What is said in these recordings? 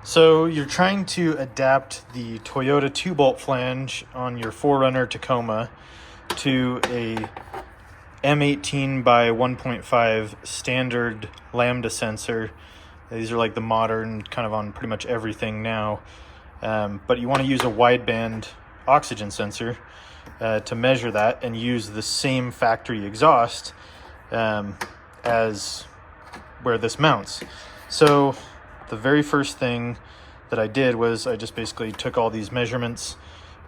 So you're trying to adapt the Toyota 2-bolt flange on your 4Runner Tacoma to a M18 by 1.5 standard lambda sensor. These are like the modern, kind of on pretty much everything now. But you want to use a wideband oxygen sensor to measure that and use the same factory exhaust as where this mounts. So the very first thing that I did was I just basically took all these measurements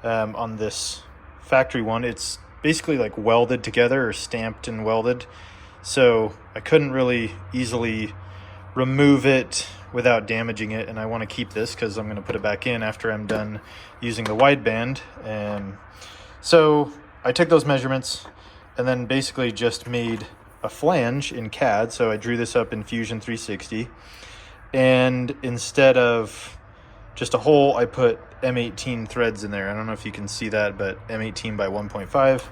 on this factory one. It's basically like welded together or stamped and welded. So I couldn't really easily remove it without damaging it. And I want to keep this because I'm going to put it back in after I'm done using the wideband. So I took those measurements and then basically just made a flange in CAD. So I drew this up in Fusion 360. And instead of just a hole, I put M18 threads in there. I don't know if you can see that, but M18 by 1.5.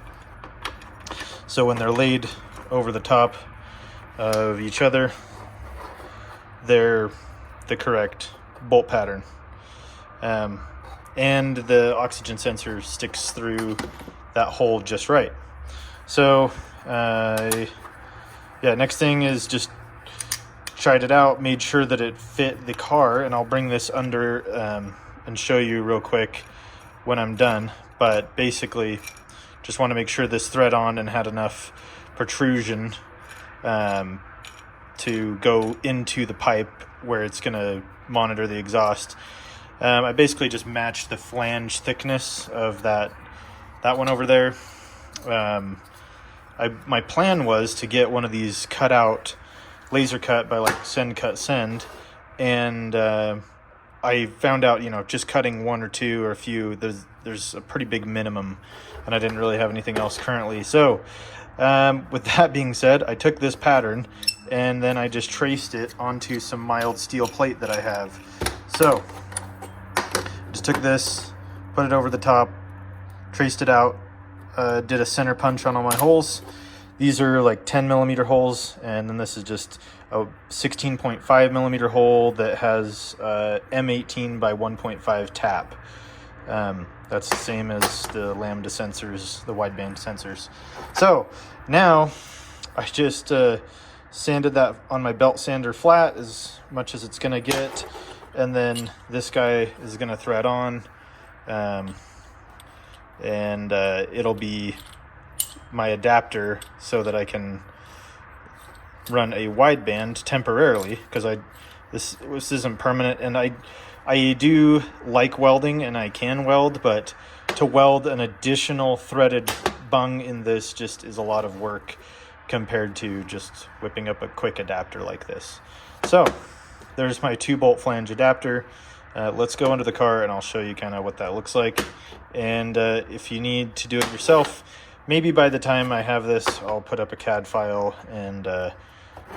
So when they're laid over the top of each other, they're the correct bolt pattern. And the oxygen sensor sticks through that hole just right. So, next thing is just tried it out, made sure that it fit the car, and I'll bring this under and show you real quick when I'm done. But basically just want to make sure this thread on and had enough protrusion to go into the pipe where it's going to monitor the exhaust. I basically just matched the flange thickness of that one over there. My plan was to get one of these cut out, laser cut by like send cut send, and I found out, just cutting one or two or a few, there's a pretty big minimum, and I didn't really have anything else currently. So with that being said, I took this pattern and then I just traced it onto some mild steel plate that I have. So just took this, put it over the top, traced it out, did a center punch on all my holes. These are like 10 millimeter holes, and then this is just a 16.5 millimeter hole that has M18 by 1.5 tap. That's the same as the lambda sensors, the wideband sensors. So now I just sanded that on my belt sander flat as much as it's gonna get, and then this guy is gonna thread on, and it'll be my adapter so that I can run a wideband temporarily, because this isn't permanent, and I do like welding and I can weld, but to weld an additional threaded bung in this just is a lot of work compared to just whipping up a quick adapter like this. So there's my 2-bolt flange adapter. Let's go into the car and I'll show you kind of what that looks like. And if you need to do it yourself, maybe by the time I have this, I'll put up a CAD file and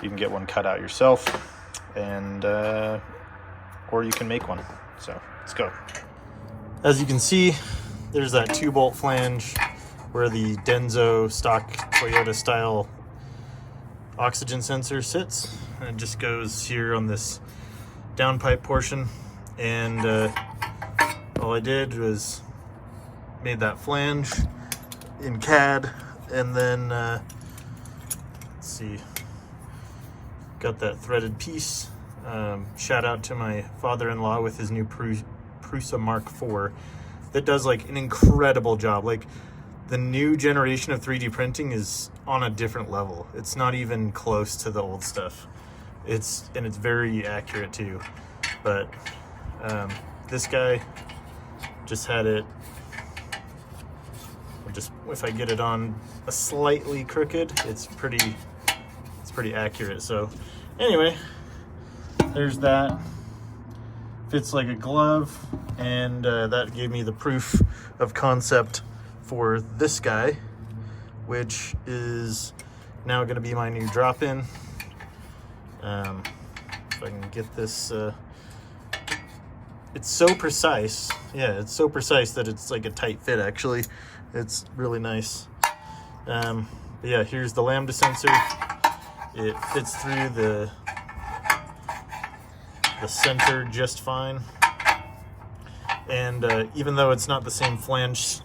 you can get one cut out yourself, and or you can make one. So let's go. As you can see, there's that 2-bolt flange where the Denso stock Toyota style oxygen sensor sits. And it just goes here on this downpipe portion. And all I did was made that flange in CAD, and then let's see, got that threaded piece. Shout out to my father-in-law with his new Prusa Mark IV that does like an incredible job. Like, the new generation of 3D printing is on a different level. It's not even close to the old stuff. It's very accurate too. But this guy just had it, if I get it on a slightly crooked, it's pretty accurate. So anyway, there's that. Fits like a glove, and that gave me the proof of concept for this guy, which is now going to be my new drop-in. If I can get this, it's so precise. Yeah, it's so precise that it's like a tight fit, actually. It's really nice. But yeah, here's the lambda sensor. It fits through the the center just fine. And even though it's not the same flange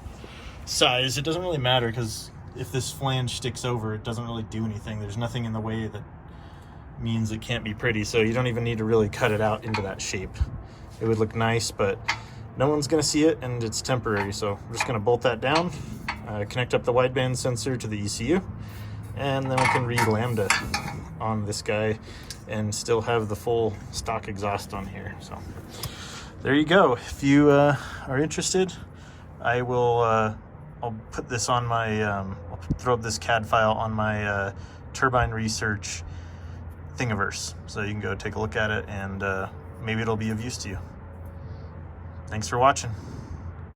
size, it doesn't really matter, because if this flange sticks over, it doesn't really do anything. There's nothing in the way that means it can't be pretty, so you don't even need to really cut it out into that shape. It would look nice, but no one's going to see it, and it's temporary. So we're just going to bolt that down, connect up the wideband sensor to the ECU, and then we can read lambda on this guy and still have the full stock exhaust on here. So there you go. If you are interested, I will I'll put this on my I'll throw up this CAD file on my turbine research Thingiverse, so you can go take a look at it, and maybe it'll be of use to you. Thanks for watching.